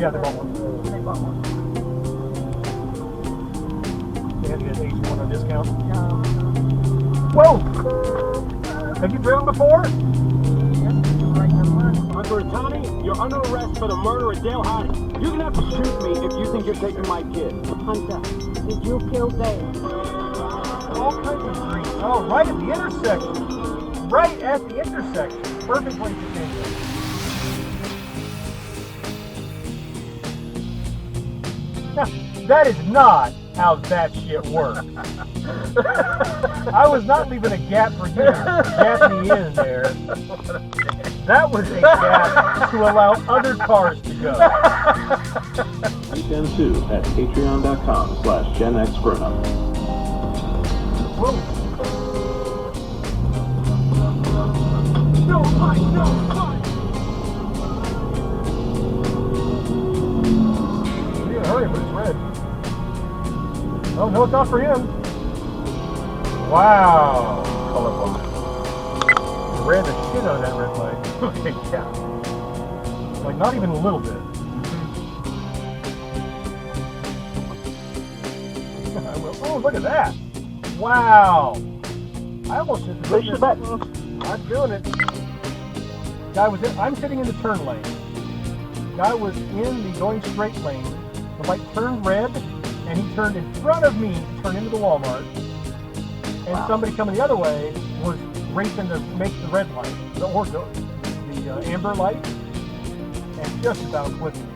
Yeah, they bought one. They bought one. They had to get H1 on discount. No. Whoa! Have you driven before? Under Tommy, you're under arrest for the murder of Dale Hottie. You're gonna have to shoot me if you think you're taking my kid. Hunter, did you kill Dale? All kinds of streets. Oh, right at the intersection. Right at the intersection. Perfect place to change it. Now, that is not how that shit works. I was not leaving a gap for you to gap me in there. That was a gap to allow other cars to go. Like them too at patreon.com/GenXGrownup. Whoa. No, fight, no, fight. You need to hurry, but it's red. Oh, no, it's not for him. Wow. Colorful. Ran the shit out of that red light. Okay, yeah. Like, not even a little bit. Oh, look at that. Wow. I almost hit the button. I'm doing it. Guy was in, I'm sitting in the turn lane. Guy was in the going straight lane. The light turned red, and he turned in front of me to turn into the Walmart. And somebody coming the other way was racing to make the red light, the amber light, and just about flipped me.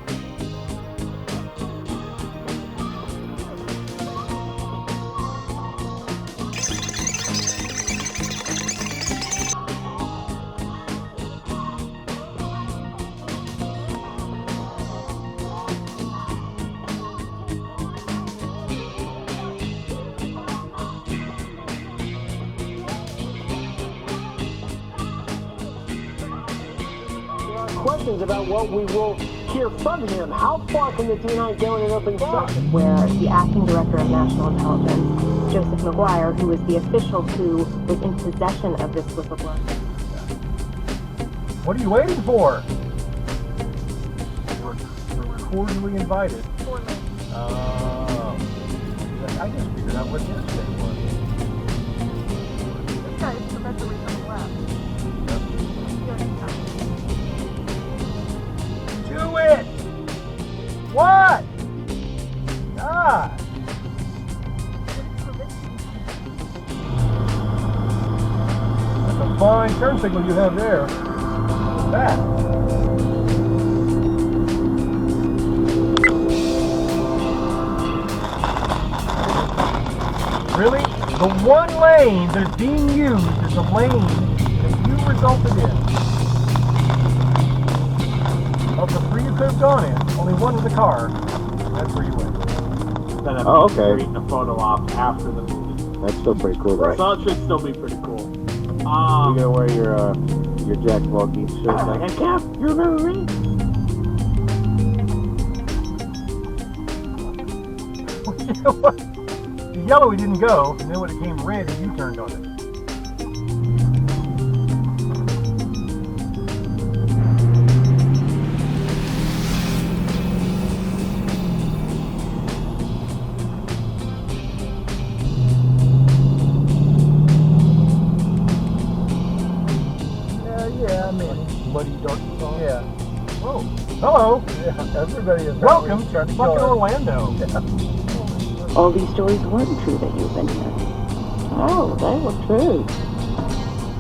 Questions about what we will hear from him. How far can the D9 go in an open session? Where the acting director of national intelligence, Joseph McGuire, who was the official who was in possession of this whistleblower. What are you waiting for? We're cordially invited. I just figured out what his thing was. This guy is perpetually coming left. Do it! What? God! That's a fine turn signal you have there. What's that? Really? The one lane that is being used is the lane that you resulted in. Of the three you could have gone in, only one was a car. That's where you went. Oh, okay. Reading a photo op after the movie. That's still pretty cool, right? So it should still be pretty cool. You gotta wear your Jack Walkie shirt. Like, hey, Cap, you remember me? You know what? The yellow he didn't go, and then when it came red, you turned on it. Yeah, I mean, muddy, dark song. Yeah. Oh, hello. Yeah, everybody is. Welcome to fucking Orlando. All these stories weren't true that you've been hearing. Oh, they were true.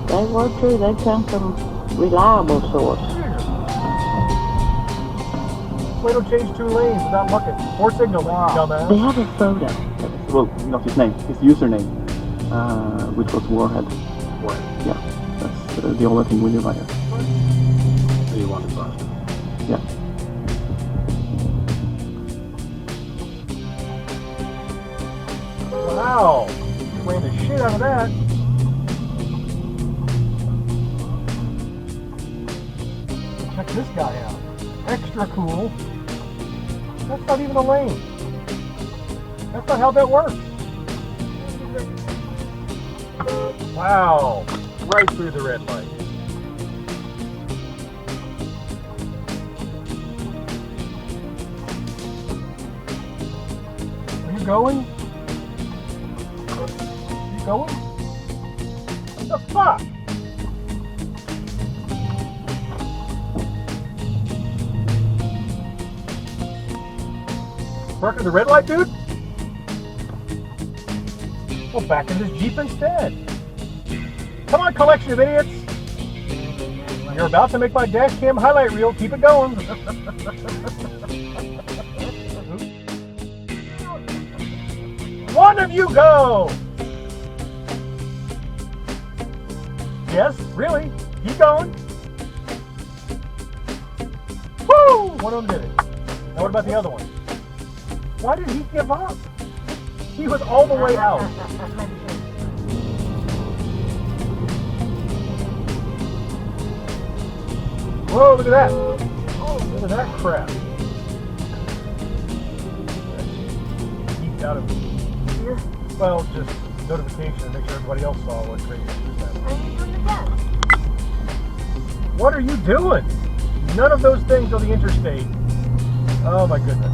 They were true. They come from reliable source. Why don't change two lanes without looking? Or signaling, dumbass. They have a photo. Well, not his name, his username, which was Warhead. Warhead. Yeah, that's the only thing we knew about him. So you want to trust him? Yeah. Wow. Ran the shit out of that. Check this guy out. Extra cool. That's not even a lane. That's not how that works. Wow. Right through the red light. Keep going. Keep going. What the fuck? Park at the red light, dude? Well, back in this Jeep instead. Come on, collection of idiots. You're about to make my dash cam highlight reel. Keep it going. One of you go. Yes, really. Keep going. Woo! One of them did it. Now what about the other one? Why did he give up? He was all the way out. Whoa, look at that. Oh, look at that crap. Keep out of here. Well, just notification to make sure everybody else saw what crazy was happening. What are you doing? None of those things are the interstate. Oh my goodness.